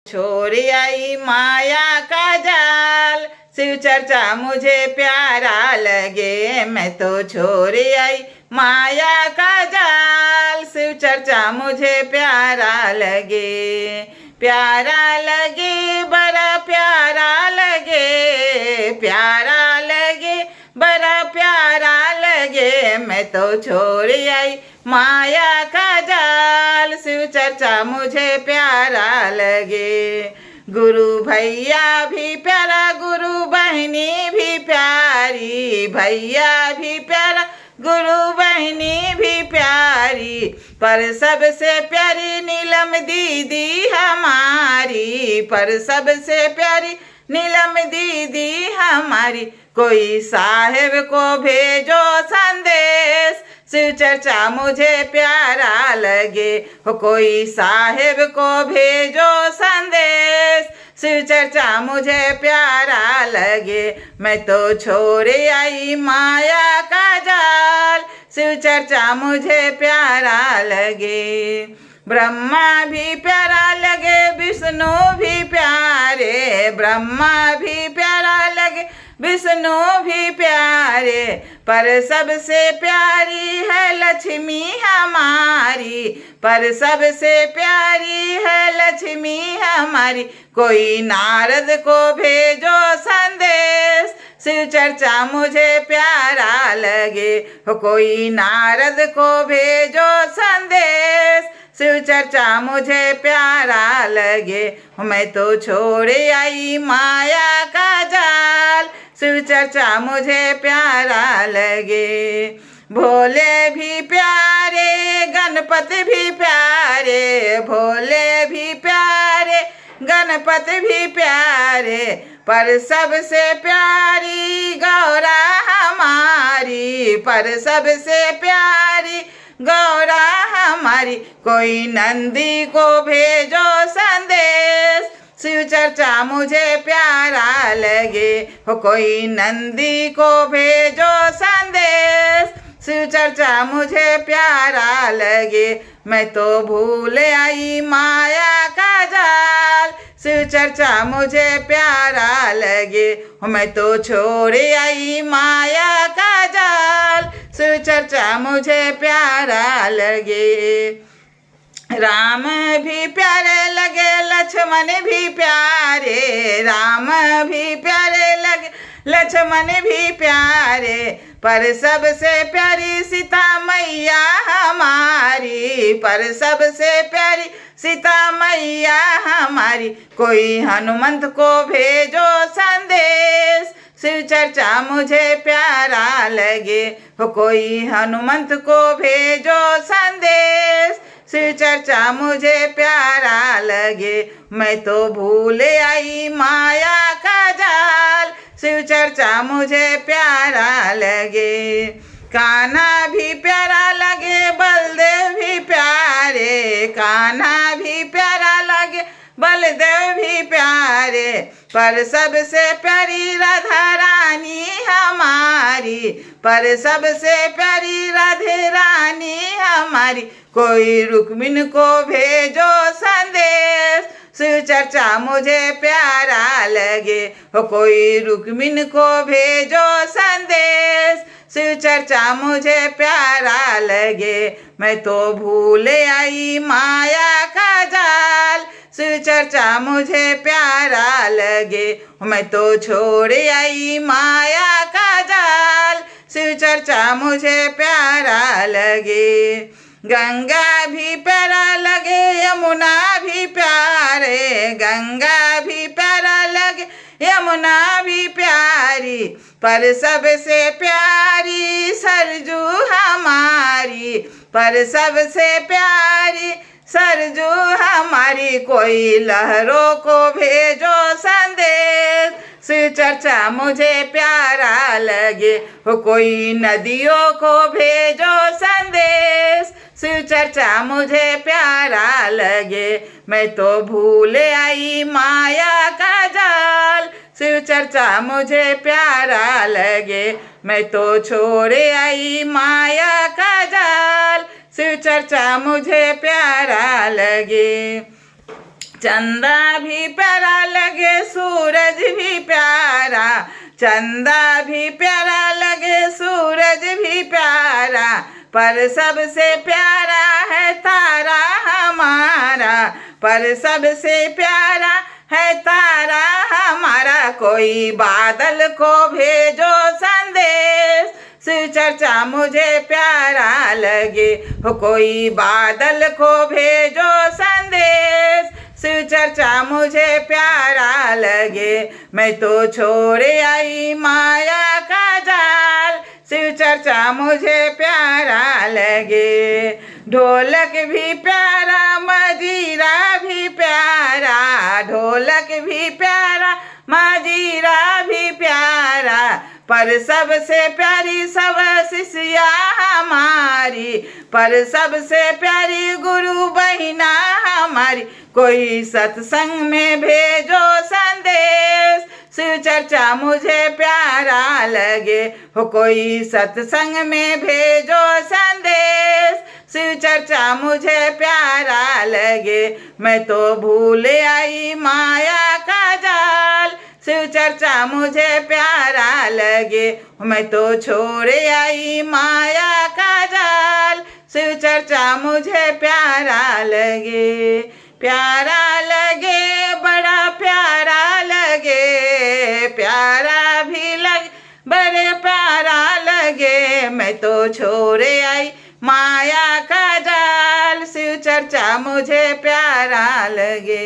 छोड़ आई माया का जाल, शिव चर्चा मुझे प्यारा लगे। मैं तो छोड़ आई माया का जाल, शिव चर्चा मुझे प्यारा लगे। प्यारा लगे बड़ा प्यारा लगे, प्यारा लगे बड़ा प्यारा लगे। मैं तो छोड़ आई माया का जाल, शिव चर्चा मुझे प्यारा लगे। गुरु भैया भी प्यारा, गुरु बहनी भी प्यारी, भैया भी प्यारा, गुरु बहनी भी प्यारी, पर सबसे प्यारी नीलम दीदी हमारी, पर सबसे प्यारी नीलम दीदी हमारी। कोई साहेब को भेजो संदेश, शिव चर्चा मुझे प्यारा लगे। हो कोई साहेब को भेजो संदेश, शिव चर्चा मुझे प्यारा लगे। मैं तो छोड़ आई माया का जाल, शिव चर्चा मुझे प्यारा लगे। ब्रह्मा भी प्यारा लगे, विष्णु भी प्यारे, ब्रह्मा भी प्यारा लगे, विष्णु भी प्यारे, पर सबसे प्यारी है लक्ष्मी हमारी, पर सबसे प्यारी है लक्ष्मी हमारी। कोई नारद को भेजो संदेश, शिव चर्चा मुझे प्यारा लगे। हो कोई नारद को भेजो संदेश, शिव चर्चा मुझे प्यारा लगे। मैं तो छोड़ आई माया का जाल, शिव चर्चा मुझे प्यारा लगे। भोले भी प्यारे, गणपति भी प्यारे, भोले भी प्यारे, गणपति भी प्यारे, पर सबसे प्यारी गौरा हमारी, पर सबसे प्यारी गौरा हमारी। कोई नंदी को भेजो संदेश, शिव चर्चा मुझे प्यारा लगे। हो कोई नंदी को भेजो संदेश, शिव चर्चा मुझे प्यारा लगे। मैं तो भूल आई माया का जाल, शिव चर्चा मुझे प्यारा लगे। मैं तो छोड़ आई माया का जाल, शिव चर्चा मुझे प्यारा लगे। राम भी प्यारे लगे, लक्ष्मण भी प्यारे, राम भी प्यारे लगे, लक्ष्मण भी प्यारे, पर सबसे प्यारी सीता मैया हमारी, पर सबसे प्यारी सीता मैया हमारी। कोई हनुमंत को भेजो संदेश, शिव चर्चा मुझे प्यारा लगे। हो कोई हनुमंत को भेजो संदेश, शिव चर्चा मुझे प्यारा लगे। मैं तो भूल आई माया का जाल, शिव चर्चा मुझे प्यारा लगे। कान्हा भी प्यारा लगे, बलदेव भी प्यारे, कान्हा भी प्यारा लगे, बलदेव भी प्यारे, पर सबसे प्यारी राधा रानी हमारी, पर सबसे प्यारी राधे रानी हमारी। कोई रुक्मिन को भेजो संदेश, शिव चर्चा मुझे प्यारा लगे। हो कोई रुक्मिन को भेजो संदेश, शिव चर्चा मुझे प्यारा लगे। मैं तो भूल आई माया का जाल, शिव चर्चा मुझे प्यारा लगे। मैं तो छोड़ आई माया का जाल, शिव चर्चा मुझे प्यारा लगे। गंगा भी प्यारा लगे, यमुना भी प्यारे, गंगा भी प्यारा लगे, यमुना भी प्यारी, पर सबसे प्यारी सरजू हमारी, पर सबसे प्यारी सरजू हमारी। कोई लहरों को भेजो संदेश, शिव चर्चा मुझे प्यारा लगे। हो कोई नदियों को भेजो संदेश, शिव चर्चा मुझे प्यारा लगे। मैं तो भूल आई माया का जाल, शिव चर्चा मुझे प्यारा लगे। मैं तो छोड़ आई माया का जाल, शिव चर्चा मुझे प्यारा लगे। चंदा भी प्यारा लगे सूरज भी प्यारा, चंदा भी प्यारा लगे सूरज भी प्यारा, पर सबसे प्यारा है तारा हमारा, पर सबसे प्यारा है तारा हमारा। कोई बादल को भेजो संदेश, शिव चर्चा मुझे प्यारा लगे। हो कोई बादल को भेजो संदेश, शिव चर्चा मुझे प्यारा लगे। मैं तो छोड़े आई माया का जाल, शिव चर्चा मुझे प्यारा लगे। ढोलक भी प्यारा मजीरा भी प्यारा, ढोलक भी प्यारा मजीरा भी प्यारा, पर सबसे प्यारी सब शिष्या हमारी, पर सबसे प्यारी गुरु बहिना हमारी। कोई सत्संग में भेजो संदेश, शिव चर्चा मुझे प्यारा लगे। हो कोई सत्संग में भेजो संदेश, शिव चर्चा मुझे प्यारा लगे। मैं तो भूल आई माया का जाल, शिव चर्चा मुझे प्यारा लगे। मैं तो छोड़ आई माया का जाल, शिव चर्चा मुझे प्यारा लगे। प्यारा लगे बड़ा प्यारा लगे, प्यारा भी लगे बड़े प्यारा लगे। मैं तो छोड़ आई माया का जाल, शिव चर्चा मुझे प्यारा लगे।